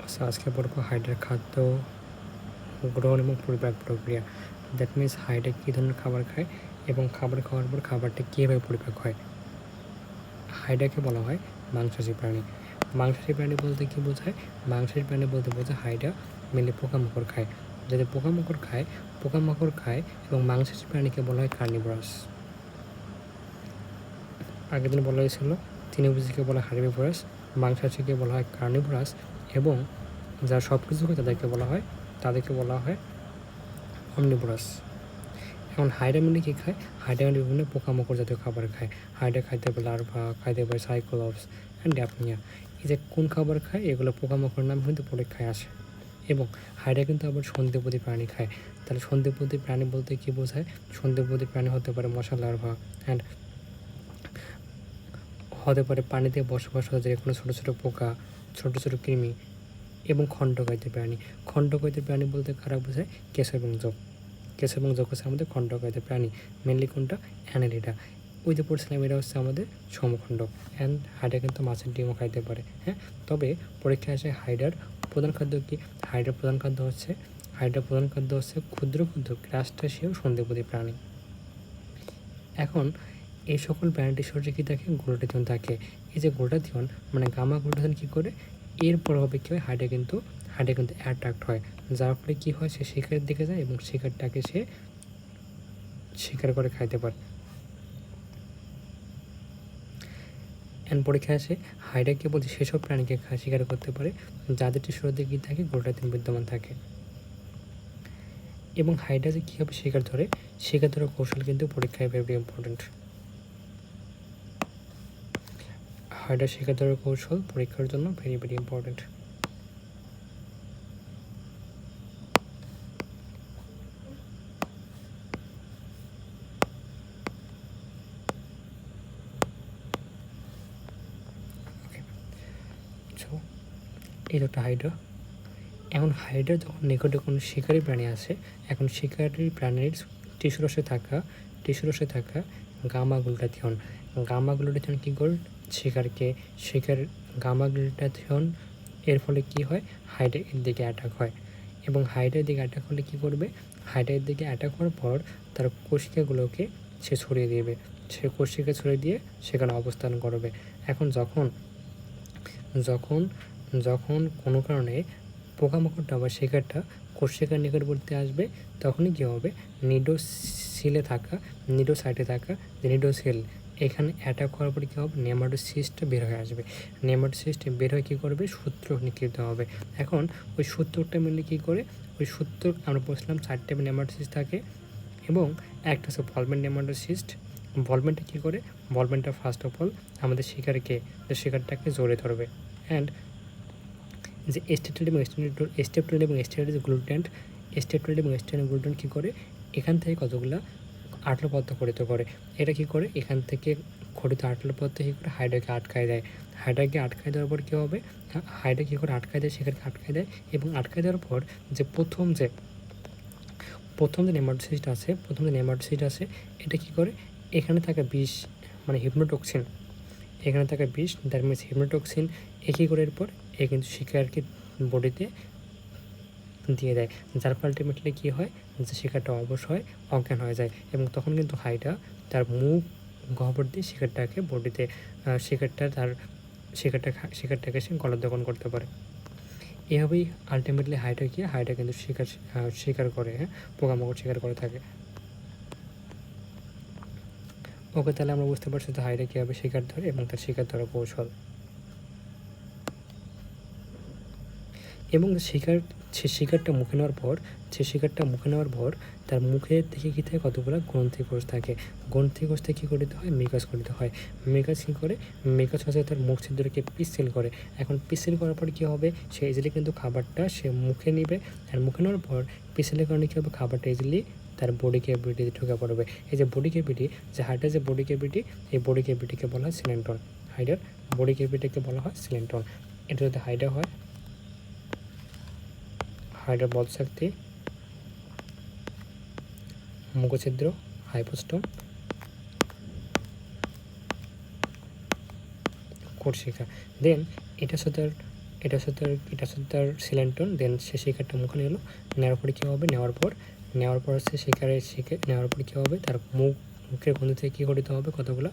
আচ্ছা, আজকে পড়বো হাইডার খাদ্য গ্রহণ এবং পরিপাক প্রক্রিয়া। দ্যাট মিনস হাইডা কী ধরনের খাবার খায় এবং খাবার খাওয়ার পর খাবারটা কীভাবে পরিপাক হয়। হাইডাকে বলা হয় মাংসাশী প্রাণী। মাংসাশী প্রাণী বলতে কী বোঝায়? মাংসাশী প্রাণী বলতে বোঝায় হাইডা মেনলি পোকামাকড় খায়। যদি পোকামাকড় খায় এবং মাংসাশী প্রাণীকে বলা হয় কার্নিভোরাস। আগের দিন বলা হয়েছিল তৃণভোজীকে বলা হয় হার্বিভোরাস, মাংসাশীকে বলা হয় কার্নিভোরাস এবং যারা সব কিছু খায় তাদেরকে বলা হয় অমনিভোরাস। এখন হাইডা মিলে কী খায়? হাইডা মিলে বিভিন্ন পোকামাকড় জাতীয় খাবার খায়। হাইডা খাইতে পারে লার্ভা, খাইতে পারে সাইক্লোপস অ্যান্ড ড্যাপনিয়া। এই যে কোন খাবার খায় এগুলো পোকামাকড়ের নাম কিন্তু পরীক্ষায় আসে। এবং হাইডা কিন্তু আবার সন্ধিপতি প্রাণী খায়। তাহলে সন্ধিপতি প্রাণী বলতে কী বোঝায়? সন্ধিপতি প্রাণী হতে পারে মশা লার্ভা অ্যান্ড হতে পারে পানিতে বসবাস হতে যে কোনো ছোটো ছোটো পোকা, ছোটো ছোটো কৃমি এবং খণ্ডকায়িত প্রাণী। খণ্ডকায়িত প্রাণী বলতে কারা বোঝায়? কেঁচো এবং জোঁক। কেঁচো এবং জোঁক হচ্ছে আমাদের খণ্ডকায়িত প্রাণী। মেনলি কোনটা? অ্যানেলিডা। ওই যে পড়ছিলাম এটা হচ্ছে আমাদের সমখণ্ডক। অ্যান্ড হাইডা কিন্তু মাছের ডিমও খাইতে পারে। হ্যাঁ, তবে পরীক্ষায় আসে হাইডার প্রধান খাদ্য কী? হাইডার প্রধান খাদ্য হচ্ছে ক্ষুদ্র ক্ষুদ্র ক্রাস্টাসীয় সন্ধিপতি প্রাণী। এখন এই সকল প্রাণীটির শরীরে কী থাকে? গ্লুটাথিয়ন থাকে। এই যে গ্লুটাথিয়ন মানে গামা গ্লুটাথিয়ন কী করে? এর প্রভাবে কী হয়? হাইডা কিন্তু অ্যাট্রাক্ট হয়, যার ফলে কী হয়? সে শিকারের দিকে যায় এবং শিকারটাকে সে শিকার করে খাইতে পারে। অ্যান্ড পরীক্ষায় আসে হাইডা কেবল সেসব প্রাণীকে শিকার করতে পারে যাদের শরীরে কী থাকে? গ্লুটাথিয়ন বিদ্যমান থাকে। এবং হাইডা যে কীভাবে শিকার ধরার কৌশল কিন্তু পরীক্ষায় ভেরি ইম্পর্টেন্ট। হাইডা শিকার ধরার কৌশল পরীক্ষার জন্য ভেরি ভেরি ইম্পর্টেন্ট। এই একটা হাইড্রা। এখন হাইড্রার যখন নিকটে কোনো শিকারী প্রাণী আসে, এখন শিকারী প্রাণীর টিস্যু রসে থাকা গামা গ্লুটাথিয়ন কী করে? গামা গ্লুটাথিয়ন এর ফলে কি হয়? হাইডা এর দিকে অ্যাটাক হয় এবং হাইডার দিকে অ্যাটাক হলে কী করবে? হাইডার দিকে অ্যাটাক হওয়ার পর তার কোষিকাগুলোকে সে ছড়িয়ে দেবে। সে কোষিকা ছড়িয়ে দিয়ে সেখানে অবস্থান করবে। এখন যখন কোনো কারণে পোকামাকড়টা বা শিকারটা কোষিকার নিকটবর্তী আসবে, তখনই কী হবে? নিডোসাইটে থাকা যে নিডোসেল এখানে অ্যাটাক হওয়ার পরে কী হবে? নেমাটোসিস্টটা বের হয়ে আসবে। নেমাটোসিস্ট বের হয়ে কী করবে? সূত্র নিক্ষিপ্ত হবে। এখন ওই সূত্রটা মিলে কী করে? ওই সূত্র আমরা বলছিলাম 4টে নেমাটোসিস্ট থাকে এবং একটা হচ্ছে ভলভেন্ট নেমাটোসিস্ট। ভলভেন্টটা কী করে? ভলভেন্টটা ফার্স্ট অফ অল আমাদের শিকারটাকে জড়িয়ে ধরবে। অ্যান্ড যে স্টেটয়েড এবং গ্লুটেন্ট কী করে? এখান থেকে কতগুলা আটল পদার্থ খরিত করে। এটা কী করে? এখান থেকে খরিত আটল পদার্থ কী করে? হাইডাকে আটকায় দেয়। হাইডাকে আটকায় দেওয়ার পর কী হবে? হাইডা কী করে আটকায় দেয়? শিকারকে আটকায় দেয় এবং আটকায় দেওয়ার পর যে প্রথম যে নেমাটোসিস্ট আছে এটা কী করে? এখানে থাকা বিষ মানে হিপনোটক্সিন, দ্যাট মিনস হিপনোটক্সিন কী করে? এরপর কিন্তু শিকারকে বডিতে দিয়ে দেয়, যার ফলে আলটিমেটলি কী হয়? যে শিকারটা অবশ হয়, অজ্ঞান হয়ে যায় এবং তখন কিন্তু হাইডা তার মুখ গহ্বর দিয়ে শিকারটাকে বডিতে শিকারটাকে সে গলদঘন করতে পারে। এভাবেই আলটিমেটলি হাইডা কিন্তু শিকার করে, পোকামাকড় শিকার করে থাকে। ওকে, তাহলে আমরা বুঝতে পারছি যে হাইডা কীভাবে শিকার ধরে এবং তার শিকার ধরার কৌশল। এবং শিকারটা মুখে নেওয়ার পর তার মুখের থেকে কী থাকে? কতগুলো গ্রন্থিকোষ থাকে। গ্রন্থিকোষ থেকে কী করতে হয়? মেকাস করতে হয়। মেকাস কী করে? মেকাস হচ্ছে তার মুখ ছিদ্রকে পিচ্ছিল করে। এখন পিচ্ছিল করার পর কী হবে? সে ইজিলি কিন্তু খাবারটা সে মুখে নেবে। আর মুখে নেওয়ার পর পিচ্ছিলের কারণে কী হবে? খাবারটা ইজিলি তার বডি ক্যাভিটিতে ঢুকে পড়বে। এই যে বডি ক্যাভিটি, যে হাইডার যে বডি ক্যাভিটি, এই বডি ক্যাভিটিকে বলা হয় সিলেন্টন। হাইডার বডি ক্যাভিটিকে বলা হয় সিলেন্টন। এটা যদি হাইডা হয়, হাইডার বলশক্তি, মুখছিদ্র, হাইপোস্টোম, কোষিকা। দেন এটা এটা হচ্ছে তার সিলেন্টন। দেন সে শিকারটা মুখে নিল, নেওয়ার পরে কী হবে, নেওয়ার পর হচ্ছে নেওয়ার পরে কী হবে, তার মুখের গন্ধ থেকে কী করতে হবে, কতগুলো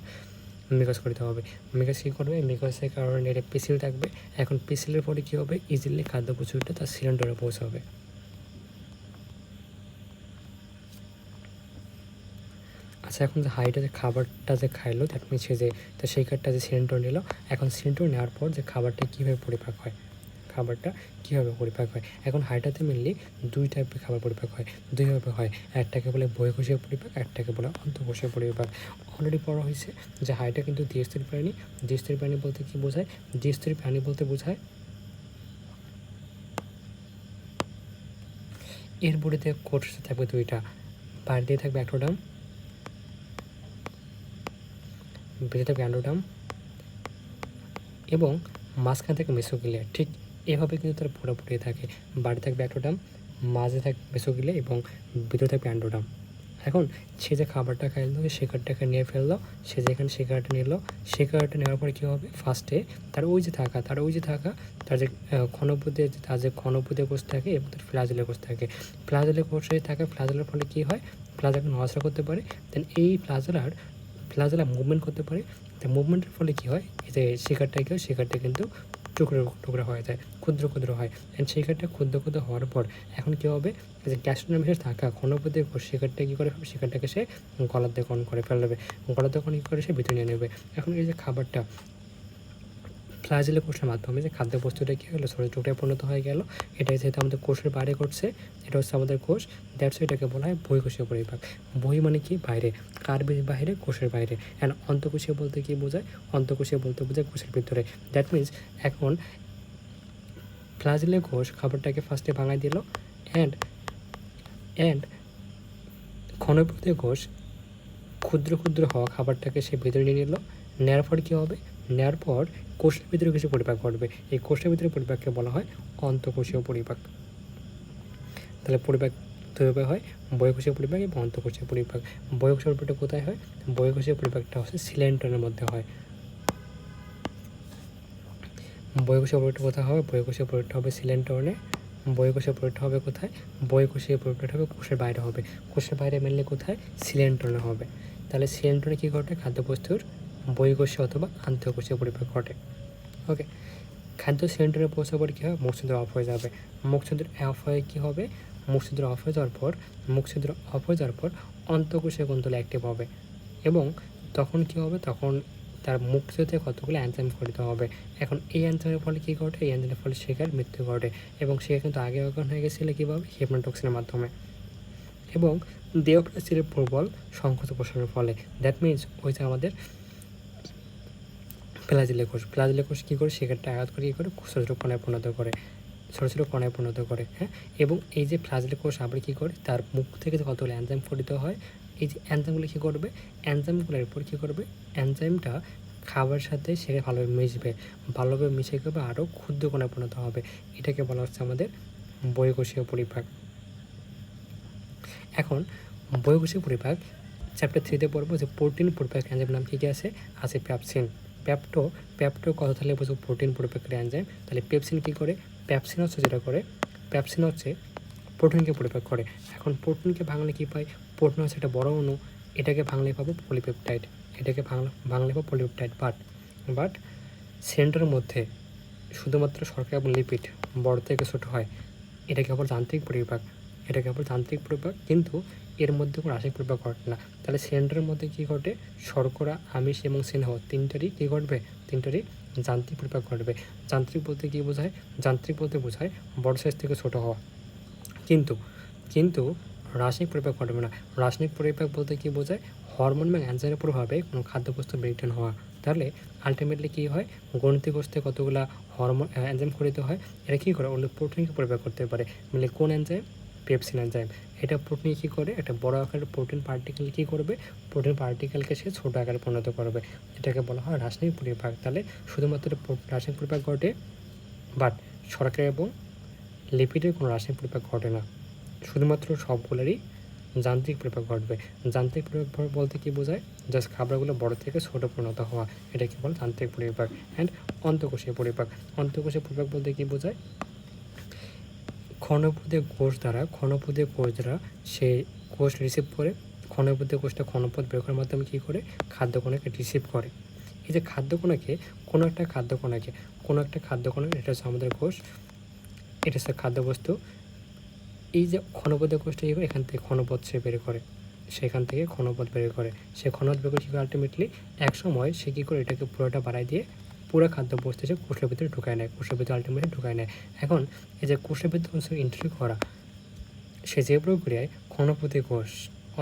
মিকাস করতে হবে। মিকাস কী করবে, মিকাসের কারণে এটা পিসিল থাকবে। এখন পিসিলের পরে কী হবে, ইজিলি খাদ্য প্রচুরটা তার সিলিন্ডারে পৌঁছাবে। আচ্ছা, এখন যে হাইটা যে খাবারটা যে খাইলো, দ্যাট মিনস যে তার শিকারটা যে সিলিন্ডার নিল, এখন সিলিন্ডার নেওয়ার পর যে খাবারটা কীভাবে পরিপাক হয়, এখন হাইটাতে মেনলি দুই টাইপের খাবার পরিপাক হয়, দুইভাবে হয়। একটাকে বলে বহিঃকোষীয় পরিপাক, একটাকে বলে অন্তঃকোষীয় পরিপাক। অলরেডি পড়া হয়েছে যে হাইটা কিন্তু দ্বিস্তরী প্রাণী। দ্বিস্তরী প্রাণী বলতে কি বোঝায়, দ্বিস্তরী প্রাণী বলতে বোঝায় এর বডিতে কোষ থাকবে দুইটা, বাইরে দিয়ে থাকবে অ্যাক্টোডার্ম, বেঁচে থাকবে অ্যান্ডোডার্ম, এবং মাঝখান থেকে মেসোগিলিয়া। ঠিক এভাবে কিন্তু তার পুরোপুরি থাকে। বাইরে থাকবে অ্যাক্টোডার্ম, মাঝে থাকবে মেসোগিলিয়া এবং ভিতরে থাকবে অ্যান্ডোডার্ম। এখন সে যে খাবারটা খাইলো, শিকারটাকে নিয়ে ফেললো, সে যেখানে শিকারটা নিল, শিকারটা নেওয়ার পরে কী হবে, ফার্স্টে তার ওই যে থাকা তার যে ক্ষণপুদে কোষ থাকে এবং তার ফ্লাজেলের কোষ থাকে। ফ্লাজেলের কোষে থাকা ফ্লাজেলের ফলে কী হয়, ফ্লাজেল নড়াচড়া করতে পারে। দেন এই ফ্লাজেলা মুভমেন্ট করতে পারে। তো মুভমেন্টের ফলে কী হয়, এই যে শিকারটা কিন্তু টুকরা হয়ে যায়, ক্ষুদ্র হয়। অ্যান্ড শিকারটা ক্ষুদ্র হওয়ার পর এখন কী হবে, যে গ্যাস্ট্রোনোমিসে থাকা ক্ষণপদে শিকারটা কী করে, শিকারটাকে সে গলার দিয়ে কন করে ফেলবে, গলার দিয়ে কী করে সে ভিতরে নিয়ে নেবে। এখন এই যে খাবারটা ফ্লাজেলের কোষের মাধ্যমে যে খাদ্য বস্তুটা কী হলো, ছোটো টুকরায় পরিণত হয়ে গেল। এটাই যেহেতু আমাদের কোষের বাইরে ঘটছে, এটা হচ্ছে আমাদের কোষ, দ্যাটস এটাকে বলা হয় বহিঃকোষীয় পরিপাক। বহি মানে কি, বাইরে, কার বাইরে, কোষের বাইরে। অ্যান্ড অন্তঃকোষীয় বলতে কি বোঝায়, অন্তঃকোষীয় বলতে বোঝায় কোষের ভিতরে। দ্যাট মিনস এখন ফ্লাজেলের কোষ খাবারটাকে ফার্স্টে ভাঙাই দিল, অ্যান্ড ক্ষণপদে কোষ ক্ষুদ্র হওয়া খাবারটাকে সে ভিতরে নিয়ে নিল। নেওয়ার পর কী হবে, নেওয়ার পর কোষের ভিতরে কিছু পরিপাক ঘটবে। এই কোষের ভিতরে পরিপাককে বলা হয় অন্তঃকোষীয় পরিপাক। তাহলে পরিপাক দুইভাবে হয়, বহিঃকোষীয় পরিপাক এবং অন্তঃকোষীয় পরিপাক। বহিঃকোষীয় পরিপাকটা কোথায় হয়, বহিঃকোষীয় পরিপাকটা হচ্ছে সিলেন্টনের মধ্যে হয়। বহিঃকোষীয় পরিপাকটা কোথায় হবে, বহিঃকোষীয় পরিপাকটা হবে সিলেন্টনে। বহিঃকোষীয় পরিপাকটা হবে কোথায়, বহিঃকোষীয় পরিপাকটা হবে কোষের বাইরে হবে। কোষের বাইরে মেনলি কোথায়, সিলেন্টনে হবে। তাহলে সিলেন্টনে কী ঘটে, খাদ্যবস্তুর বহিঃকোষীয় অথবা আন্তঃকোষীয় পরিপাক ঘটে। ওকে, খাদ্য সিলিন্ডারে পৌঁছার পর কী হয়, মুখছিদ্র অফ হয়ে যাবে। মুখছিদ্র অফ হয়ে কী হবে, মুখছিদ্র অফ হয়ে যাওয়ার পর অন্তঃকোষীয় কুন্তল অ্যাক্টিভ হবে এবং তখন কী হবে, তখন তার মুখছিদ্রে কতগুলো এনজাইম গঠিত হবে। এখন এই এনজাইমের ফলে কী ঘটে, এই এনজাইমের ফলে শিকার মৃত্যু ঘটে এবং সে কিন্তু আগে অজ্ঞান হয়ে গেছিলো কীভাবে, হেপনোটক্সিনের মাধ্যমে এবং দেহপ্রাচীরের প্রবল সংকোচ প্রসারের ফলে। দ্যাট মিনস ওই যে আমাদের ফ্লাজেলের কোষ কী করে, শিকারটা আঘাত করে কী করে, ছোটো ছোটো কণায় পরিণত করে। হ্যাঁ, এবং এই যে ফ্লাজেলের কোষ আবার কী করে, তার মুখ থেকে যে কতগুলো এনজাইম গঠিত হয়, এই যে এনজাইমগুলো কী করবে, এনজাইমগুলোর উপর কী করবে, এনজাইমটা খাবারের সাথে সেটা ভালোভাবে মিশে করবে, আরও ক্ষুদ্র কণায় পরিণত হবে। এটাকে বলা হচ্ছে আমাদের বহিঃকোষীয় পরিপাক। এখন বহিঃকোষীয় পরিপাক চ্যাপ্টার 3-তে পড়বো যে প্রোটিন পরিপাক এনজাইমের নাম কী কী আছে প্যাপসিন। প্যাপটো কথা তাহলে বুঝবো প্রোটিন পরিপাকের এনজাইম। তাহলে পেপসিন কী করে, প্যাপসিন হচ্ছে প্রোটিনকে পরিপাক করে। এখন প্রোটিনকে ভাঙলে কী পাই, প্রোটিন হচ্ছে একটা বড় অণু, এটাকে ভাঙলে পাবো পলিপেপটাইড, বাট সেন্টারের মধ্যে শুধুমাত্র শর্করা এবং লিপিড বড় থেকে ছোটো হয়, এটাকে আবার যান্ত্রিক পরিপাক, কিন্তু এর মধ্যে কোনো রাসায়নিক পরিপাক ঘটে না। তাহলে সেন্টারের মধ্যে কী ঘটে, শর্করা, আমিষ এবং স্নেহ তিনটারই যান্ত্রিক পরিপাক ঘটবে। যান্ত্রিক বলতে বোঝায় বড় সাইজ থেকে ছোটো হওয়া, কিন্তু রাসায়নিক পরিপাক ঘটবে না। রাসায়নিক পরিপাক বলতে কী বোঝায়, হরমোন এবং এনজাইমের প্রভাবে কোনো খাদ্যবস্তু ব্রেকডাউন হওয়া। তাহলে আলটিমেটলি কী হয়, গণিতিক কোষে কতগুলো হরমোন এনজাইম গঠিত হয়, এটা কী করে, অন্য প্রোটিনকে পরিপাক করতে পারে। মানে কোন এনজাইম, পেপসিন এনজাইম। এটা প্রোটিন কী করে, একটা বড় আকারের প্রোটিন পার্টিকেল কী করবে, প্রোটিন পার্টিকেলকে সে ছোটো আকারে পরিণত করবে, এটাকে বলা হয় রাসায়নিক পরিপাক। তাহলে শুধুমাত্র রাসায়নিক পরিপাক ঘটে, বাট শর্করা এবং লিপিডের কোনো রাসায়নিক পরিপাক ঘটে না। শুধুমাত্র সবগুলোরই যান্ত্রিক পরিপাক ঘটবে। যান্ত্রিক পরিপাক বলতে কী বোঝায়? জাস্ট খাবারগুলো বড় থেকে ছোটো পরিণত হওয়া, এটাকে বলে যান্ত্রিক পরিপাক। অ্যান্ড অন্তঃকোষীয় পরিপাক। অন্তঃকোষীয় পরিপাক বলতে কী বোঝায়? ক্ষণপদে কোষ দ্বারা সে কোষ রিসিভ করে, ক্ষণপদে কোষটা ক্ষণপদ বের করার মাধ্যমে কী করে? খাদ্যকণাকে রিসিভ করে। এই যে খাদ্যকণাকে, কোনো একটা খাদ্যকণা, এটা হচ্ছে আমাদের কোষ, এটা হচ্ছে খাদ্যবস্তু। এই যে ক্ষণপদে কোষটা কী করে? এখান থেকে ক্ষণপদ সে বের করে, সেখান থেকে ক্ষণপদ বের করে, সে ক্ষণপদ বের করে কী করে? আলটিমেটলি এক সময় সে কী করে? এটাকে পুরোটা বাড়াই দিয়ে পুরো খাদ্যবস্তু সে কোষের ভিতরে ঢুকায় নেয়, আলটিমেটলি ঢুকায় নেয়। এখন এই যে কোষের ভিতরে এন্ট্রি করা, সে যে প্রক্রিয়ায় ক্ষণপদে কোষ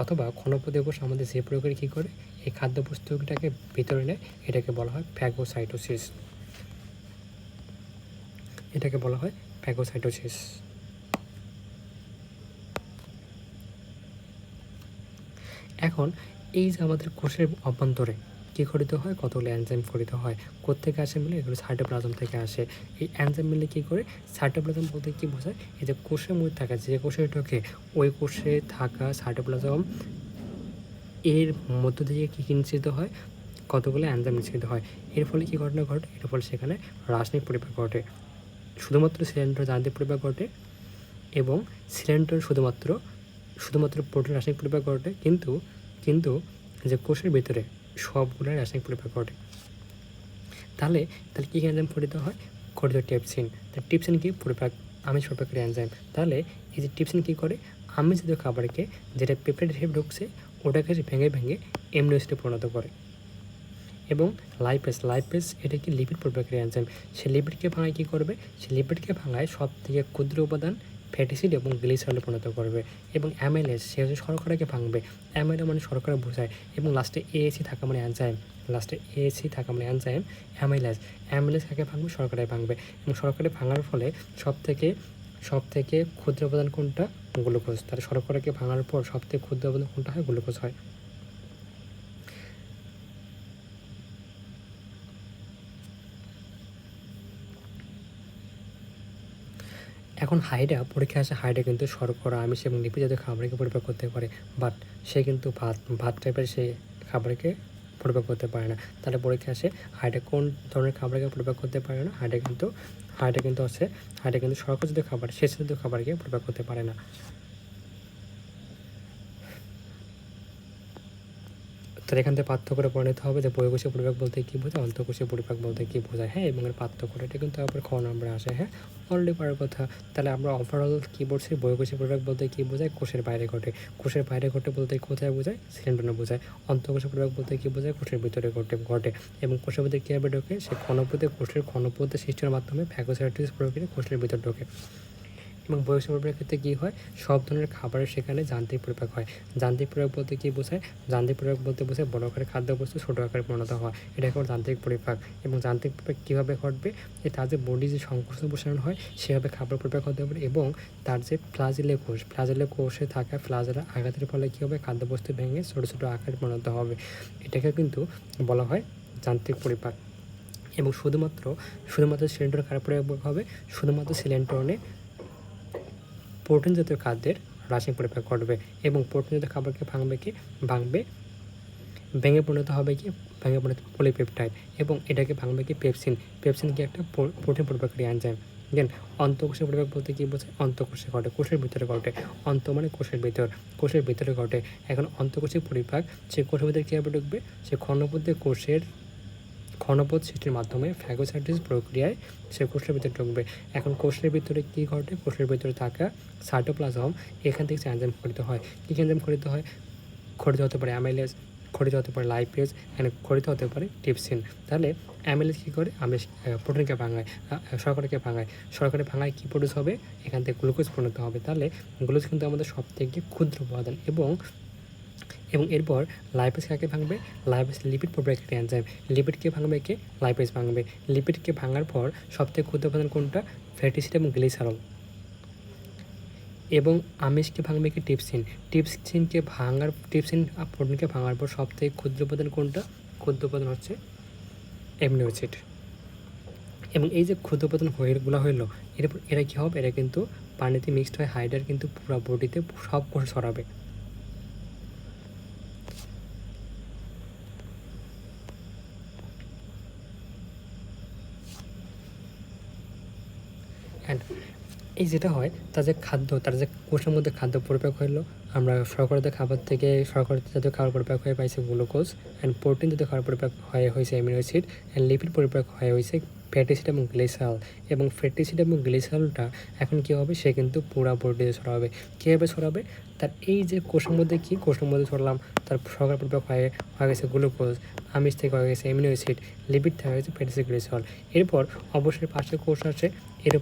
অথবা ক্ষণপদে কোষ আমাদের যে প্রক্রিয়া কী করে? এই খাদ্যবস্তুটাকে ভিতরে নেয়, এটাকে বলা হয় ফ্যাগোসাইটোসিস। এখন এই যে আমাদের কোষের অভ্যন্তরে কী খরিত হয়? কতগুলো এনজাইম খরিত হয়। কোত্থেকে আসে মিলে? এগুলো সাইটোপ্লাজম থেকে আসে। এই এনজাইম মিলে কী করে? সাইটোপ্লাজম বলতে কী বোঝায়? এই যে কোষের মধ্যে থাকা, যে কোষে ঢোকে ওই কোষে থাকা সাইটোপ্লাজম এর মধ্য দিয়ে কী নিশ্চিত হয়? কতগুলো এনজাইম নিশ্চিত হয়। এর ফলে কী ঘটনা ঘটে? এর ফলে সেখানে রাসায়নিক পরিপাক ঘটে। শুধুমাত্র সিলিন্ডার যান্ত্রিক পরিপাক ঘটে এবং সিলিন্ডার শুধুমাত্র প্রোটিন রাসায়নিক পরিপাক ঘটে, কিন্তু যে কোষের ভিতরে সবগুলো রাসায়নিক পরিপাক ঘটে। তাহলে কী এনজাইম খরিত হয়? খরিত ট্রিপসিন। ট্রিপসিন কি? আমিষ পরিপাকের এনজাইম। তাহলে এই যে ট্রিপসিন কী করে? আমিষ জাতীয় খাবারকে, যেটা পেপটাইড হিসেবে ঢুকছে, ওটাকে ভেঙে অ্যামিনো অ্যাসিডে পরিণত করে। এবং লাইপেজ এটা কি? লিপিড পরিপাকের এনজাইম। সে লিপিডকে ভাঙায় কী করবে? সে লিপিডকে ভাঙায় সব থেকে ক্ষুদ্র উপাদান ফ্যাটি অ্যাসিড এবং গ্লিসারলে পরিণত করবে। এবং অ্যামাইলেজ, সে হচ্ছে শর্করাকে ভাঙবে। অ্যামাইলো মানে শর্করা বোঝায়, এবং লাস্টে এএসি থাকা মানে এনজাইম। অ্যামাইলেজ কাকে ভাঙবে? শর্করায় ভাঙবে। এবং শর্করায় ভাঙার ফলে সব থেকে ক্ষুদ্র উপাদান কোনটা? গ্লুকোজ। তাহলে শর্করাকে ভাঙার পর সব থেকে ক্ষুদ্র উপাদান কোনটা হয়? গ্লুকোজ হয়। এখন পরীক্ষা আসে, হাইডা কিন্তু শর্করা, আমিষ এবং লিপিড জাতীয় খাবারকে পরিপাক করতে পারে, বাট সে কিন্তু ভাত টাইপের সে খাবারকে পরিপাক করতে পারে না। তাহলে পরীক্ষা আসে হাইডা কোন ধরনের খাবারকে পরিপাক করতে পারে না? হাইডা কিন্তু শর্করা জাতীয় খাবার, শেষ জাতীয় খাবারকে পরিপাক করতে পারে না। তাহলে এখান থেকে পার্থক্য করে পড়ে নিতে হবে যে বহিঃকোষীয় পরিপাক বলতে কী বোঝায়, অন্তঃকোষীয় পরিপাক বলতে কী বোঝায়। হ্যাঁ, এবং এর পার্থক্য এটা কিন্তু আবার খ নম্বরে আসে। হ্যাঁ, অলরেডি পড়ার কথা। তাহলে আমরা ওভারঅল কী বলছি? বহিঃকোষীয় পরিপাক বলতে কী বোঝায়? কোষের বাইরে ঘটে বলতে কোথায় বোঝায়? সিলিন্ডারে বোঝায়। অন্তঃকোষীয় পরিপাক বলতে কী বোঝায়? কোষের ভিতরে ঘটে। এবং কোষের ভিতরে কীভাবে ঢোকে? সে কোষের ঘনপথে সৃষ্টির মাধ্যমে ফ্যাগোসাইটোসিস প্রক্রিয়া কোষের ভিতরে ঢোকে। এবং বহিঃকোষীয় পরিপাকের ক্ষেত্রে কী হয়? সব ধরনের খাবারের সেখানে যান্ত্রিক পরিপাক হয়। যান্ত্রিক পরিপাক বলতে কী বোঝায়? বড় আকারের খাদ্যবস্তু ছোটো আকারে পরিণত হওয়া, এটাকে বলে যান্ত্রিক পরিপাক। এবং যান্ত্রিক পরিপাক কীভাবে ঘটবে? তার যে বডি যে সংকোচন প্রসারণ হয়, সেভাবে খাবার পরিপাক হতে পারে। এবং তার যে ফ্লাজেলা কোষে থাকা ফ্লাজেলা আঘাতের ফলে কী হবে? খাদ্যবস্তু ভেঙে ছোটো ছোটো আকারে পরিণত হবে। এটাকে কিন্তু বলা হয় যান্ত্রিক পরিপাক। এবং শুধুমাত্র সিলিন্ডার কার পরিপাক হবে? শুধুমাত্র সিলিন্ডারে প্রোটিন জাতীয় খাদ্যের রাসায়নিক পরিপাক ঘটবে। এবং প্রোটিন জাতীয় খাবারকে ভেঙে পরিণত হবে পলিপেপটাইড, এবং এটাকে ভাঙবে কি? পেপসিন কি? একটা প্রোটিন পরিপাককারী এনজাইম। দেন অন্তঃকোষীয় পরিপাক বলতে কী বোঝায়? অন্তঃকোষে ঘটে, কোষের ভিতরে ঘটে। অন্ত মানে কোষের ভিতরে ঘটে। এখন অন্তঃকোষীয় পরিপাক সে কোষের ভিতরে কীভাবে ঢুকবে? সে ঘনপথ সৃষ্টির মাধ্যমে ফ্যাগোসাইটোসিস প্রক্রিয়ায় সে কোষের ভিতরে ঢুকবে। এখন কোষের ভিতরে কী ঘটে? কোষের ভিতরে থাকা সাইটোপ্লাজম, এখান থেকে এনজাইম খরিত হয়। কী এনজাইম খরিত হয়? খরিত হতে পারে অ্যামাইলেজ, খরিত হতে পারে লাইপেজ, খরিত হতে পারে ট্রিপসিন। তাহলে অ্যামাইলেজ কী করে? প্রোটিনকে ভাঙায়, শর্করাকে ভাঙায় কী প্রডিউস হবে? এখান থেকে গ্লুকোজ পরিণত হবে। তাহলে গ্লুকোজ কিন্তু আমাদের সব থেকে ক্ষুদ্র উপাদান। এবং এরপর লাইপেজ কাকে ভাঙবে? লাইপেজ লিপিড পরিপাককারী এনজাইম। লিপিডকে ভাঙবে কে? লাইপেজ ভাঙবে। লিপিডকে ভাঙার পর সবথেকে ক্ষুদ্র উপাদান কোনটা? ফ্যাটি অ্যাসিড এবং গ্লিসারল। এবং আমিষকে ভাঙবে কি? ট্রিপসিনকে প্রোটিনকে ভাঙার পর সবথেকে ক্ষুদ্র উপাদান কোনটা? ক্ষুদ্র উপাদান হচ্ছে অ্যামিনো অ্যাসিড। এবং এই যে ক্ষুদ্র উপাদান গুলো হইলো, এরা কী হবে? এরা কিন্তু পানিতে মিক্সড হয়ে হাইডার কিন্তু পুরো বডিতে সব কোষে ছড়াবে। অ্যান্ড এই যেটা হয় তার যে খাদ্য, তার যে কোষের মধ্যে খাদ্য পরিপাক হলো, আমরা শর্করা খাবার থেকে শর্করা জাতীয় খাবার পরিপাক হয়ে পাইছি গ্লুকোজ, অ্যান্ড প্রোটিন জাতীয় খাবার পরিপাক হয়ে হয়েছে অ্যামিনো অ্যাসিড, অ্যান্ড লিপিড পরিপাক হয়ে হয়েছে ফ্যাটি অ্যাসিড এবং গ্লিসারল। এবং ফ্যাটি অ্যাসিড এবং গ্লিসারলটা এখন কী হবে, সে কিন্তু পুরা বডিতে ছড়াবে। কীভাবে ছড়াবে, তার এই যে কোষের মধ্যে কোষের মধ্যে ছড়ালাম, তার শর্করা পরিপাক হয়ে গেছে গ্লুকোজ, আমিষ থেকে হয়ে গেছে অ্যামিনো অ্যাসিড, লিপিড থেকে হয়ে গেছে ফ্যাটি অ্যাসিড গ্লিসারল। এরপর অবশ্যই পাশে কোষ আসে, এর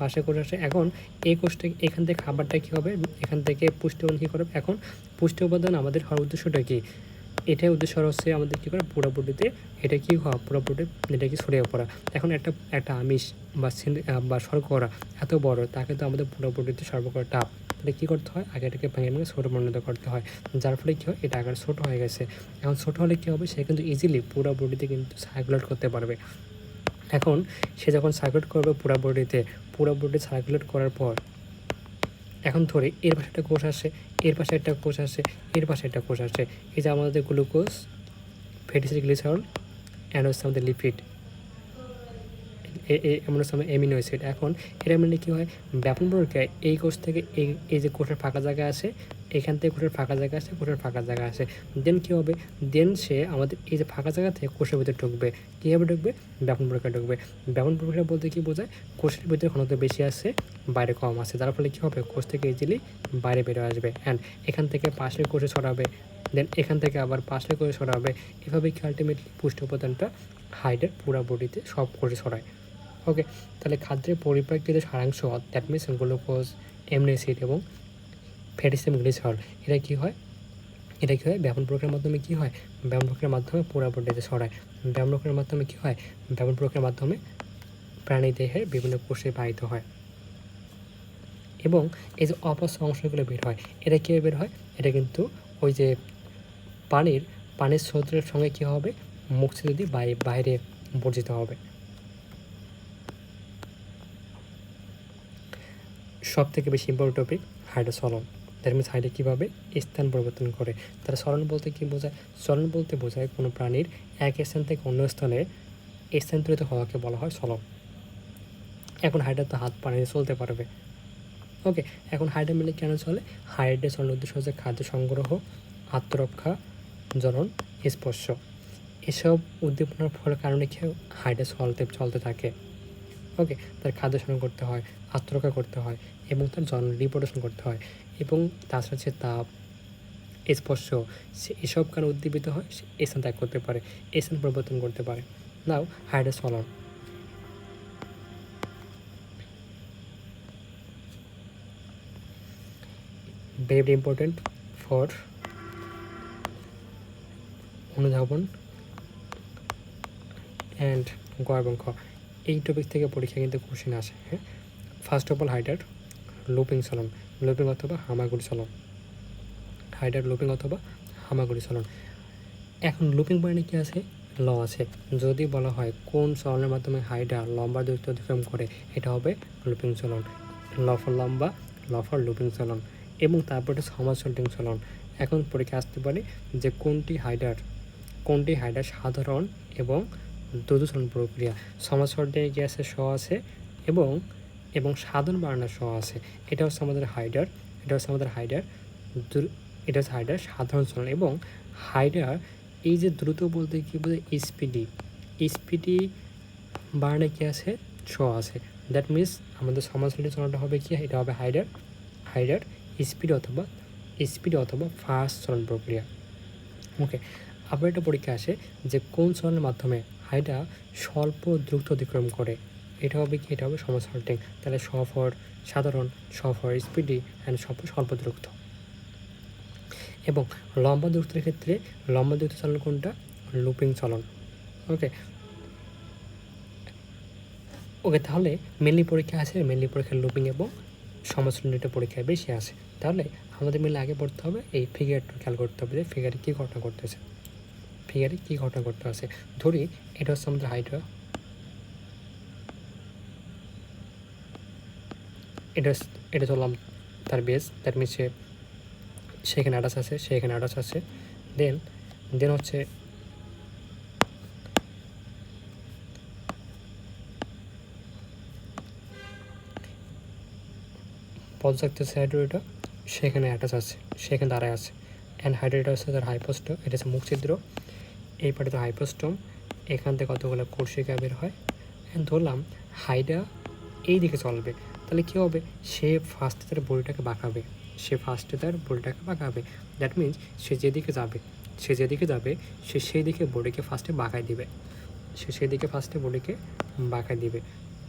পাশে কোষ আসে। এখন এই কোষটা এখান থেকে খাবারটা কী হবে, এখান থেকে পুষ্টি উপাদান কী করবে, এখন পুষ্টি উপাদান আমাদের হওয়ার উদ্দেশ্যটা কী, এটাই উদ্দেশ্য হচ্ছে আমাদের কী করে পুরো বডিতে এটা কী হওয়া, পুরো বডি এটা কি ছড়িয়ে পড়া। এখন একটা আমিষ বা শর্করা এত বড়, তাকে তো আমাদের পুরো বডিতে সর্ব করা টাফ। তাহলে কী করতে হয়, আগে এটাকে ভেঙে ভেঙে ছোটো পরিণত করতে হয়, যার ফলে কী হয়, এটা আগে ছোটো হয়ে গেছে। এখন ছোটো হলে কী হবে, সে কিন্তু ইজিলি পুরো বডিতে কিন্তু সার্কুলেট করতে পারবে। এখন সে যখন সার্কুলেট করবে পুরো বডি সার্কুলেট করার পর, এখন ধরে এর পাশে একটা কোষ আসে, এর পাশে একটা কোষ আসে, এর পাশে একটা কোষ আসে। এই যে আমাদের glucose, fatty acid glycerol, and হচ্ছে আমাদের লিপিড, এমন হচ্ছে অ্যামিনো অ্যাসিড। এখন এটা মানে কী হয়, ব্যাপন প্রক্রিয়ায় এই কোষ থেকে এই যে কোষের ফাঁকা জায়গা আসে, এখান থেকে কোষের ফাঁকা জায়গা আসে, কোষের ফাঁকা জায়গা আসে। দেন কী হবে, দেন সে আমাদের এই যে ফাঁকা জায়গা থেকে কোষের ভিতরে ঢুকবে। কীভাবে ঢুকবে, ব্যাপন প্রক্রিয়া ঢুকবে। ব্যাপন প্রক্রিয়া বলতে কী বোঝায়, কোষের ভিতরে ঘনত্ব বেশি আসে, বাইরে কম আসে, যার ফলে কী হবে, কোষ থেকে ইজিলি বাইরে বেরো আসবে। অ্যান্ড এখান থেকে পাশের কোষে ছড়াবে, দেন এখান থেকে আবার পাশের কোষে ছড়াবে। এভাবে কি আলটিমেটলি পুষ্টি উপাদানটা হাইডের পুরো বডিতে সব কোষে ছড়ায়। ওকে, তাহলে খাদ্যের পরিপ্রেক্ষিতে সারাংশ, that means glucose, amino acid এবং ফ্যাটি অ্যাসিড এবং গ্লিসারল, এটা কী হয়, ব্যাপন প্রক্রিয়ার মাধ্যমে কী হয়, ব্যাপন প্রক্রিয়ার মাধ্যমে পুরো বডিতে ছড়ায়। ব্যাপন প্রক্রিয়ার মাধ্যমে কী হয়, ব্যাপন প্রক্রিয়ার মাধ্যমে প্রাণী দেহের বিভিন্ন কোষে বাহিত হয়। এবং এই যে অপচয় অংশগুলো বের হয়, এটা কীভাবে বের হয়, এটা কিন্তু ওই যে পানির স্রোতের সঙ্গে কী হবে, মুক্তি যদি বাইরে বর্জিত হবে। সব থেকে বেশি ইম্পর্টেন্ট টপিক হাইড্রোচলন। দ্যাট মিনস হাইড্রো কীভাবে স্থান পরিবর্তন করে। তারা চলন বলতে কী বোঝায়, চলন বলতে বোঝায় কোনো প্রাণীর এক স্থান থেকে অন্য স্থানে স্থানান্তরিত হওয়াকে বলা হয় চলন। এখন হাইড্রা তো হাত পা নিয়ে চলতে পারবে। ওকে, এখন হাইড্রা মিলে কেন চলে, হাইড্রা চলনের উদ্দেশ্য হচ্ছে খাদ্য সংগ্রহ, আত্মরক্ষা, জ্বলন, স্পর্শ। এসব উদ্দীপনার ফলের কারণে কি হাইড্রা চলতে থাকে। ওকে, তার খাদ্য সংগ্রহ করতে হয়, আত্মরক্ষা করতে হয় এবং তার জন্ম রিপ্রোডাকশন করতে হয়, এবং তাছাড়া হচ্ছে তাপ, স্পর্শ, সে এসব কারণে উদ্দীপিত হয়, সে স্থান ত্যাগ করতে পারে, স্থান পরিবর্তন করতে পারে। নাও হাইড্রা চলন। very important for অনুধাবন অ্যান্ড গ এবং খ, এই টপিক থেকে পরীক্ষা কিন্তু কোশ্চেন আসে। হ্যাঁ, ফার্স্ট অফ অল হাইডার লুপিং চলন, লুপিং অথবা হামাগুড়ি চলন, হাইডার লুপিং অথবা হামাগুড়ি চলন। এখন লুপিং পয়েন্টে কী আছে, ল আছে। যদি বলা হয় কোন চলনের মাধ্যমে হাইডা লম্বা দূরত্ব অতিক্রম করে, এটা হবে লুপিং চলন। ল ফর লম্বা, ল ফর লুপিং চলন, এবং তারপরে সমাজল্টিং চলন। এখন পরীক্ষা আসতে পারে যে কোনটি হাইডার সাধারণ এবং দ্রুত চলন প্রক্রিয়া। সমাজল্টিংয়ে কি আছে, স আছে, এবং সাধারণ বাড়ানোর স আছে। এটা হচ্ছে আমাদের হাইডার, এটা হচ্ছে হাইডার সাধারণ চলন। এবং হাইডার এই যে দ্রুত বলতে কী বলতে স্পিডি বাড়ানো কী আছে, স আছে। দ্যাট মিনস আমাদের সমাজল্টিং চলনটা হবে কি, এটা হবে হাইডার স্পিড অথবা ফাস্ট চলন প্রক্রিয়া। ওকে, আবার একটা পরীক্ষা আসে যে কোন চলনের মাধ্যমে হাইডা স্বল্প দ্রুত অতিক্রম করে, এটা হবে কি, এটা হবে সমাজল্টিং। তাহলে স ফর সাধারণ, স ফর স্পিডি অ্যান্ড স ফর স্বল্প দ্রুত। এবং লম্বা দূরত্বের ক্ষেত্রে লম্বা দূরত্ব চলন কোনটা, লুপিং চলন। ওকে, তাহলে মেনলি পরীক্ষা আছে, মেনলি পরীক্ষা লুপিং এবং সমাজল্টিংটা পরীক্ষায় বেশি আছে। তাহলে আমাদের মেনলি আগে পড়তে হবে এই ফিগারটা খেয়াল করতে হবে যে ফিগারে কী ঘটনা করতেছে, ধরি এটা হচ্ছে আমাদের হাইড্রা, এটা চললাম তার বেস, দ্যাট মিনস সেখানে আটাশ আছে, দেন হচ্ছে পদশক্তি হচ্ছে হাইড্রোটা, সেখানে অ্যাটাচ আছে, সেখানে দাঁড়ায় আছে। অ্যান্ড হাইড্রোটা হচ্ছে তার হাইপোস্টম, এটা হচ্ছে মুখ ছিদ্র, এই পার্টে তো হাইপোস্টম, এখান থেকে কতগুলো কোষিকা বের হয়। অ্যান্ড ধরলাম হাইডা এই দিকে চলবে, তাহলে কী হবে, সে ফার্স্টে তার বডিটাকে বাঁকাবে, দ্যাট মিনস সে যেদিকে যাবে সে সেই দিকে বডিকে ফার্স্টে বাঁকায় দিবে,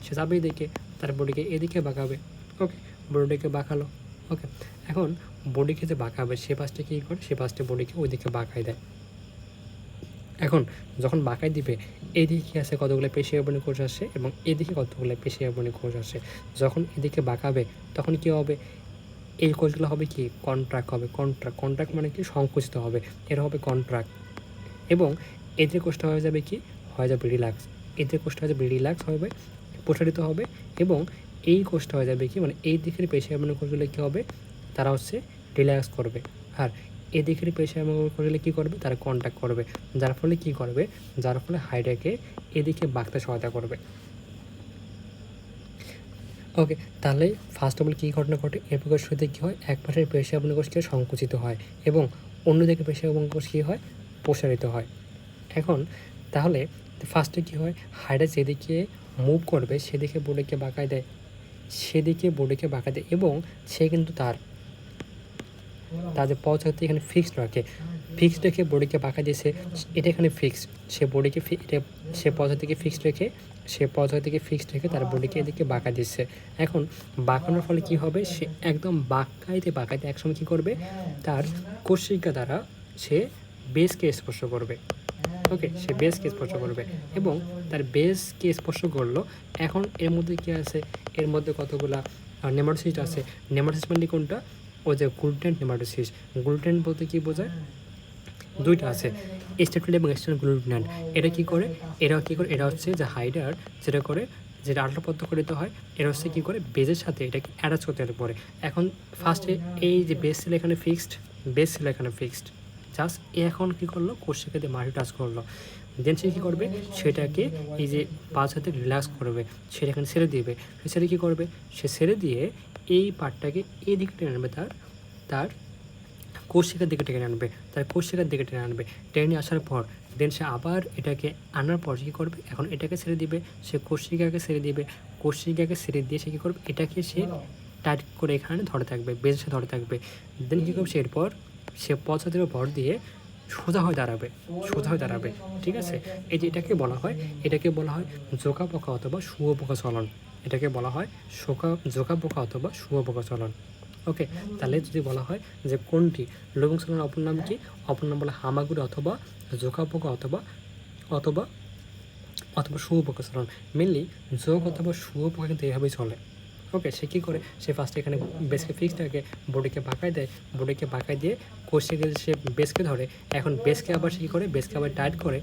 সে যাবে এদিকে, তার বডিকে এদিকে বাঁকাবে। ওকে, বডিকে বাঁকালো। ওকে, এখন বডিকে যে বাঁকাবে সে ফার্স্টে কী করে, সে ফার্স্টে বডিকে ওইদিকে বাঁকায় দেয়। এখন যখন বাঁকায় দিবে, এদিকে কী আছে, কতগুলো পেশি আবরণী কোষ আসে এবং এদিকে কতগুলো পেশি আবরণী কোষ আসে। যখন এদিকে বাঁকাবে তখন কী হবে, এই কোষগুলো হবে কি কন্ট্রাক্ট হবে, কন্ট্রাক্ট মানে কি সংকুচিত হবে, এর হবে কন্ট্রাক্ট। এবং এদের কোষটা হয়ে যাবে কি, হয়ে যাবে রিল্যাক্স, হবে, প্রসারিত হবে। এবং এই কোষটা হয়ে যাবে কি, মানে এই দিকের পেশি আবরণী কোষগুলো কী হবে, তারা হচ্ছে রিল্যাক্স করবে। আর এদিকের পেশি আবরণী কোষগুলো কী করবে, তারা কন্ট্যাক্ট করবে, যার ফলে হাইডাকে এদিকে বাঁকতে সহায়তা করবে। ওকে, তাহলে ফার্স্ট অফ অল কী ঘটনা ঘটে, এই প্রকার শুরুতে কী হয়, এক পাশের পেশি আবরণী কোষ কী সংকুচিত হয় এবং অন্যদিকে পেশি আবরণী কোষ কী হয়, প্রসারিত হয়। এখন তাহলে ফার্স্টে কী হয়, হাইডা যেদিকে মুভ করবে সেদিকে বডিকে বাঁকায় দেয়, এবং সে কিন্তু তার যে পদশক্তি এখানে ফিক্সড রেখে বডিকে বাঁকা দিয়েছে, এটা এখানে ফিক্সড, সে পদশক্তিকে ফিক্সড রেখে তার বডিকে এদিকে বাঁকা দিচ্ছে। এখন বাঁকানোর ফলে কি হবে, সে একদম বাঁকাইতে একসময় কী করবে, তার কোষিকা দ্বারা সে বেসকে স্পর্শ করবে। ওকে, সে বেসকে স্পর্শ করবে এবং তার বেসকে স্পর্শ করলো। এখন এর মধ্যে কী আছে, এর মধ্যে কতগুলা নেমাটোসিস্ট আছে। নেমাটোসিস্ট মানে কোনটা, ও যে গ্লুটেন্ট নেমাটোসিস্ট। গ্লুটেন্ট বলতে কী বোঝায়, দুইটা আছে, স্টেটমেন্ট এবং এক্সটেন্ট গ্লুটেন্ট। এরা হচ্ছে যে হাইডার যেটা আল্ট্রাপদ্ম করিত হয়, এরা হচ্ছে কী করে, বেজের সাথে এটাকে অ্যাটাচ করতে পারে। এখন ফার্স্টে এই যে বেস ছিল এখানে ফিক্সড, জাস্ট এখন কী করলো, কোষিকা দিয়ে মাটি টাচ করলো, দেন সে কী করবে, সেটাকে এই যে পাঁচ হাতে রিল্যাক্স করবে, সেটা এখানে ছেড়ে দিবে। কী করবে, সে ছেড়ে দিয়ে এই পার্টটাকে এই দিকে টেনে আনবে, তার কোষিকার দিকে টেনে আনবে, টেনে আসার পর দেন সে আবার এটাকে আনার পর কী করবে, এখন এটাকে ছেড়ে দিবে, সে কোষিকাকে ছেড়ে দিয়ে সে কী করবে, এটাকে সে টাইট করে এখানে ধরে থাকবে, বেজে ধরে থাকবে। দেন কী করবে, এরপর সে পশ্চাতের ভর দিয়ে সোজা হয়ে দাঁড়াবে, ঠিক আছে। এই যে এটাকে বলা হয় জোকা পোকা অথবা শুয়োপোকা চলন, চলন। ওকে, তাহলে যদি বলা হয় যে কোনটি লঘু চলনের অপর নাম কি, অপর নাম বলে হামাগুড়ি অথবা জোকা পোকা অথবা শুয়োপোকা চলন। মেনলি যোগ অথবা শুয়োপোকা কিন্তু এইভাবেই চলে। ওকে, সে কী করে, সে ফার্স্টে এখানে বেসকে ফিক্সড রাখে, বডিকে বাঁকায় দিয়ে কোষে গেলে সে বেসকে ধরে। এখন বেসকে আবার সে কী করে, আবার টাইট করে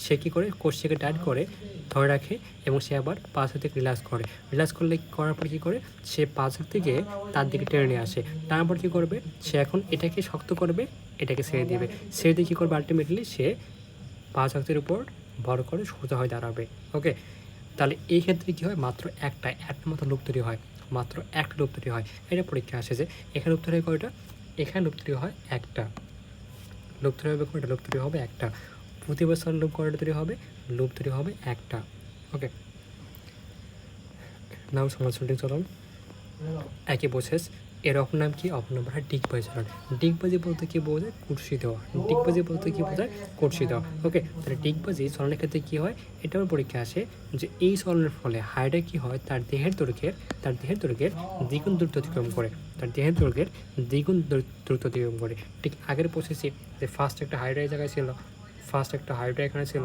সে কী করে, কোষকে টাইট করে ধরে রাখে এবং সে আবার পাঁচ হাত থেকে রিল্যাক্স করার পর কী করে, সে পাঁচ হাত থেকে তার দিকে টেনে নিয়ে আসে। তারপর কী করবে, সে এখন এটাকে শক্ত করবে, এটাকে ছেড়ে দিয়ে কী করবে, আলটিমেটলি সে পাঁচ হাতের উপর ভর করে সোজা হয়ে দাঁড়াবে। ওকে, তাহলে এই ক্ষেত্রে কী হয়, মাত্র একটা মাত্র লুপ তৈরি হয়, এটা পরীক্ষা আসে যে এখানে লুপ তৈরি হয় কয়টা, এখানে লুপ তৈরি হয় একটা, লুপ তৈরি হবে একটা, প্রতি বছর লুপ কয়টা তৈরি হবে, একটা। ওকে, নাম সমাজসন্ধিক চলন, একই প্রসেস। এর অপর নাম কি, অপর নাম হয় ডিগবাজি চলন। ডিগবাজি বলতে কি বোঝায়, কুর্সি দেওয়া। ওকে, তাহলে ডিগবাজি চলনের ক্ষেত্রে কী হয়, এটাও পরীক্ষা আসে যে এই চলনের ফলে হাইডা কী হয়, তার দেহের দৈর্ঘ্যের দ্বিগুণ দ্রুত অতিক্রম করে, ঠিক আগের প্রসেসে যে ফার্স্ট একটা হাইডা এই জায়গায় ছিল, এখানে ছিল।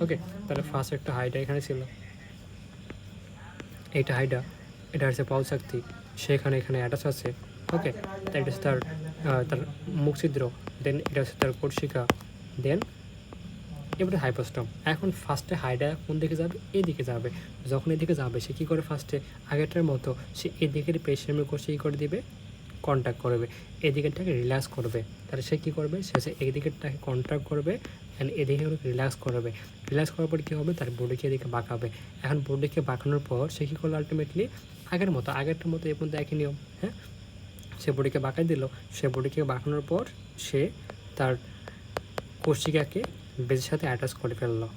ওকে, তাহলে ফার্স্ট একটা হাইডা এখানে ছিল, এটা হাইডা, এটা হচ্ছে পাউল শক্তি, সেখানে এখানে অ্যাটাচ আছে। ওকে, তাই এটা হচ্ছে তার মুখ ছিদ্র, দেন এটা হচ্ছে তার কোষিকা, দেন এবারে হাইপোস্টম। এখন ফার্স্টে হাইডা কোন দিকে যাবে, এদিকে যাবে। যখন এদিকে যাবে সে কী করে, ফার্স্টে আগেরটার মতো সে এদিকের পেশেন্টের কোষে কী করে দিবে, কন্ট্যাক্ট করবে, এদিকেরটাকে রিল্যাক্স করবে। তাহলে সে কী করবে, সে এদিকেরটাকে কন্ট্যাক্ট করবে, অ্যান্ড এদিকে রিল্যাক্স করবে। রিল্যাক্স করার পর কী হবে, তার বডিকে এদিকে বাঁকাবে। এখন বডিকে বাঁকানোর পর সে কী করলো, আলটিমেটলি আগেরটার মতো এর মধ্যে একই নিয়ম, হ্যাঁ, সে বডিকে বাঁকাই দিল। সে বডিকে বাঁকানোর পর সে তার কোষিকাকে বেজের সাথে অ্যাটাচ করে ফেললো।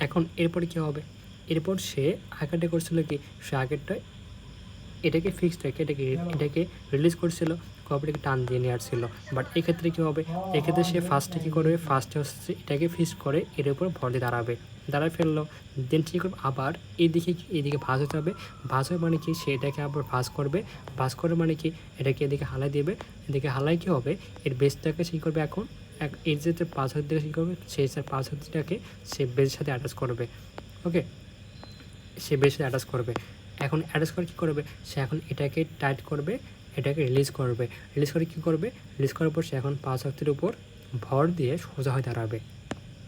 এখন এরপরে কী হবে, এরপর সে আগেরটা করছিল কি, সে আগেরটায় এটাকে ফিক্সড রেখে এটাকে রিলিজ করছিল, কপটাকে টান দিয়ে নিয়ে আসছিল। বাট এক্ষেত্রে কী হবে, এক্ষেত্রে সে ফার্স্টে কী করবে, ফার্স্টে হচ্ছে এটাকে ফিক্সড করে এর উপর ভর দিয়ে দাঁড়ায় ফেললো। দেন কী করবে, আবার এদিকে ভাঁজ হতে হবে। ভাঁজ হবে মানে কি, সে এটাকে আবার ভাঁজ করবে। ভাঁজ করে মানে কি, এটাকে এদিকে হালাই দেবে। এদিকে হালাই কী হবে, এর বেসটাকে কী করবে, এখন এর যে পাঁচ হাত দিয়ে কী করবে, সেই পাঁচ হাতটাকে সে বেসের সাথে অ্যাটাচ করবে। ওকে, সে বেসের সাথে অ্যাটাচ করবে। এখন অ্যাটাচ করে কী করবে, সে এখন এটাকে টাইট করবে, এটাকে রিলিজ করবে। রিলিজ করে কী করবে, রিলিজ করার পর সে এখন পাঁচ হাতের উপর ভর দিয়ে সোজা হয়ে দাঁড়াবে।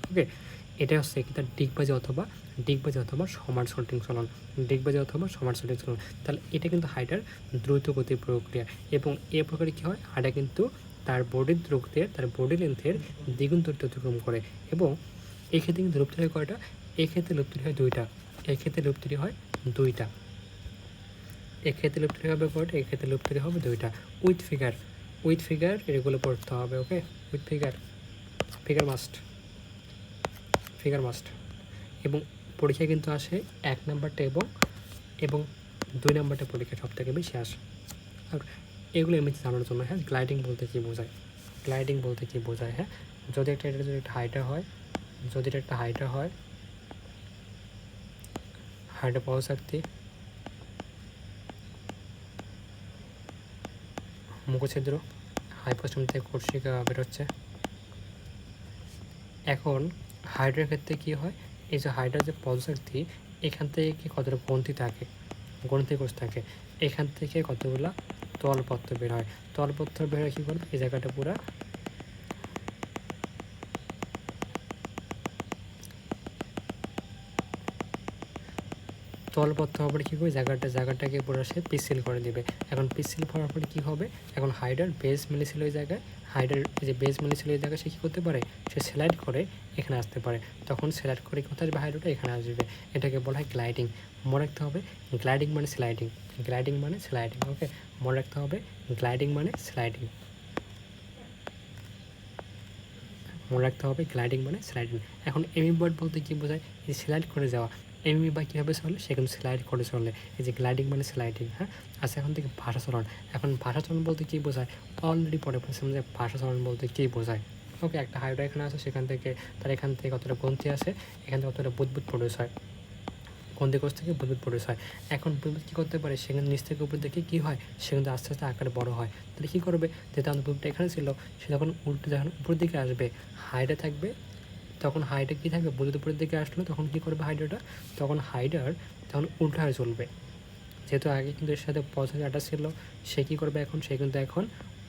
ওকে, এটা হচ্ছে কি তার ডিগবাজি অথবা সমান সল্টিং চলন, ডিগবাজি অথবা সমান সল্টিং চলন। তাহলে এটা কিন্তু হাইটার দ্রুত গতির প্রক্রিয়া, এবং এ প্রকারে কী হয়, হাইটা কিন্তু তার বডির দ্রুতের, তার বডি লেন্থের দ্বিগুণ দূরত্ব অতিক্রম করে। এবং এক্ষেত্রে কিন্তু লুপ্ত হয় কয়টা, এক্ষেত্রে লুপ্ত হয় দুইটা, এক্ষেত্রে লুপ্ত হয় দুইটা, এক্ষেত্রে লুপ্ত হবে কয়টা, এক্ষেত্রে লুপ্ত হবে দুইটা। উইথ ফিগার এগুলো পড়তে হবে। ওকে, উইথ ফিগার মাস্ট। এবং পরীক্ষা কিন্তু আসে 1 নাম্বারটা এবং 2 নাম্বারটা পরীক্ষা সব থেকে বেশি আসে। আর এগুলো এমনি জানার জন্য, হ্যাঁ, গ্লাইডিং বলতে কী বোঝায়, হ্যাঁ, যদি এটা যদি একটা হাইটা হয়, হাইটা পাওয়া শক্তি, মুখছিদ্র, হাইপোস্টাম থেকে কোষিকা বেরোচ্ছে। এখন হাইড্রার ক্ষেত্রে কী হয়, এই যে হাইড্রার যে পদশক্তি, এখান থেকে কি কতটা গ্রন্থি কোষ থাকে, এখান থেকে কতগুলা তলপত্র বের হয়। তলপত্র বের হয় কী করবে, এই জায়গাটা পুরা তলপত্র হওয়ার কী করবে, জায়গাটাকে পুরো সে পিসিল করে দেবে। এখন পিসিল করার পরে কী হবে, এখন হাইডার বেস মিলেছিল ওই জায়গায়, যে বেস মিলেছিল ওই জায়গায় সে কী করতে পারে, সে স্লাইড করে এখানে আসতে পারে। তখন স্লাইড করে কোথায় আসবে, হাইড্রোটা এখানে আসবে। এটাকে বলা হয় গ্লাইডিং। মনে রাখতে হবে, গ্লাইডিং মানে স্লাইডিং। ওকে, মনে রাখতে হবে, গ্লাইডিং মানে স্লাইডিং। এখন এমিবার্ড বলতে কী বোঝায়, এই স্লাইড করে যাওয়া। এমনি বা কীভাবে চলে, সে কিন্তু স্লাইড করে চলে। এই যে গ্লাইডিং মানে স্লাইডিং, হ্যাঁ। আচ্ছা, এখন থেকে ভাষা চলন বলতে কী বোঝায়, অলরেডি পরে বলছিলাম যে ভাষা চলন বলতে কী বোঝায়। ওকে, একটা হাইড্রা এখানে আছে, সেখান থেকে কতটা গ্রন্থি আসে, এখান থেকে কতটা বুদবুদ প্রডিউস হয়, গ্রন্থি কোষ থেকে বুদবুদ প্রডিউস হয়। এখন বুদবুদ কী করতে পারে, সেখানে নিচ থেকে উপর দিকে কী হয়, সে কিন্তু আস্তে আস্তে আকারে বড় হয়। তাহলে কী করবে, যেহেতু আমাদের বুদবুদটা এখানে ছিল, সে যখন যখন উপর দিকে আসবে, হাইড্রা থাকবে, তখন হাইডার কী থাকবে, বুধের উপরের দিকে আসলো, তখন কী করবে হাইডারটা, তখন উল্টা হয়ে চলবে। যেহেতু আগে কিন্তু এর সাথে পজিটিভ অ্যাটাচ ছিল, সে কী করবে, সে কিন্তু এখন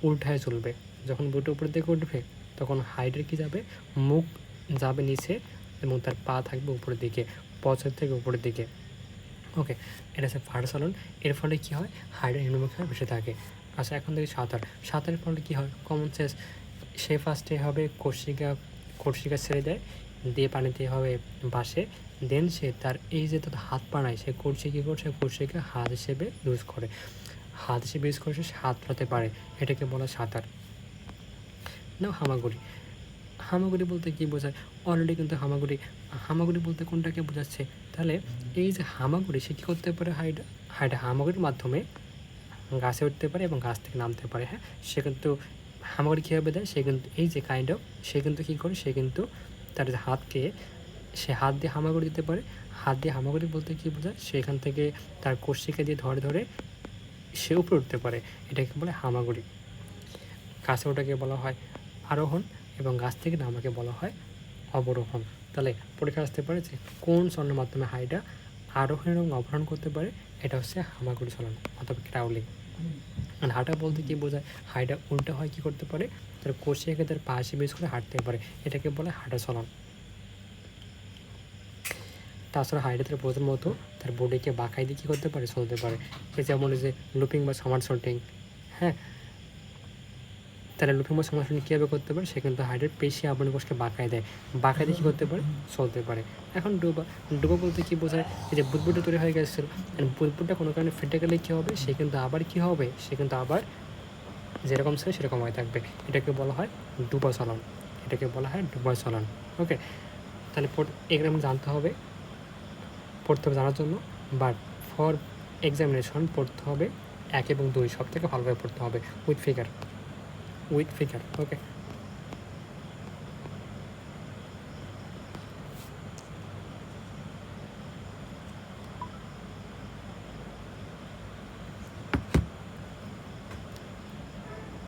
উল্টায় চলবে। যখন বুটের উপরের দিকে উঠবে, তখন হাইডার কী যাবে, মুখ যাবে নিচে, এবং তার পা থাকবে উপরের দিকে, পজিটিভ থেকে উপরের দিকে। ওকে, এটা হচ্ছে ভাষা চলন। এর ফলে কী হয়, হাইডার নিম্নমুখী বেশি থাকে। আচ্ছা, এখন থেকে সাঁতারের ফলে কী হয়, কমন সেন্স, সে ফার্স্টে হবে কোষিকা ছেড়ে দেয়, দিয়ে পানিতে হবে বাসে। দেন সে তার এই যে তার হাত পা নাই, সে করছে কী করছে, কোষিকা হাত হিসেবে ইউজ করে, সে হাত পাতে পারে। এটাকে বলা সাঁতার। না, হামাগুড়ি বলতে কী বোঝায়, অলরেডি কিন্তু হামাগুড়ি বলতে কোনটাকে বোঝাচ্ছে, তাহলে এই যে হামাগুড়ি, সে কী করতে পারে, হামাগুড়ির মাধ্যমে গাছে উঠতে পারে এবং গাছ থেকে নামতে পারে, হ্যাঁ। সে কিন্তু হামাগুড়ি কীভাবে দেয়, সে কিন্তু এই যে সে কিন্তু কী করে, সে কিন্তু তার হাতকে, সে হাত দিয়ে হামাগুড়ি দিতে পারে। হাত দিয়ে হামাগুড়ি বলতে কী বোঝায়, সেখান থেকে তার কোষিকা দিয়ে ধরে সে উপরে উঠতে পারে, এটাকে বলে হামাগুড়ি। গাছে ওটাকে বলা হয় আরোহণ, এবং গাছ থেকে নামাকে বলা হয় অবরোহণ। তাহলে পরীক্ষা আসতে পারে যে কোন চলনের মাধ্যমে হাইডা আরোহণ এবং অবরোহণ করতে পারে, এটা হচ্ছে হামাগুড়ি চলন অথবা ক্রাউলিং। আর হাঁটা বলতে কী বোঝায়, হাইডা উল্টা হয় কী করতে পারে, তার কোষিয়াকে তার পাশে বেশ করে হাঁটতে পারে, এটাকে বলে হাঁটা চলন। তাছাড়া হাইডা তার বোঝার মতো তার বডিকে বাঁকাই দিয়ে কী করতে পারে, চলতে পারে। এই যেমন যে লুপিং বা সমান শর্টিং, হ্যাঁ। তাহলে লুপের সমাধান কীভাবে করতে পারে, সে কিন্তু হাইড্রেট পেশি আবরণী কোষকে বাঁকায় দেয়, বাঁকায় দিয়ে কী করতে পারে, চলতে পারে। এখন ডুবা, ডুবা বলতে কী বোঝায়, এই যে বুদবুদটা তৈরি হয়ে গেছিলো, বুদবুদটা কোনো কারণে ফেটে গেলে কী হবে, সে কিন্তু আবার কী হবে, সে কিন্তু আবার যেরকম ছিল সেরকম হয়ে থাকবে। এটাকে বলা হয় ডুবা চলন, এটাকে বলা হয় ডুবা চলন। ওকে, তাহলে এগুলো আমরা জানতে হবে, পড়তে হবে জানার জন্য। বাট ফর এক্সামিনেশন পড়তে হবে 1 এবং 2 সব থেকে ভালোভাবে পড়তে হবে উইথ ফিগার, ওকে।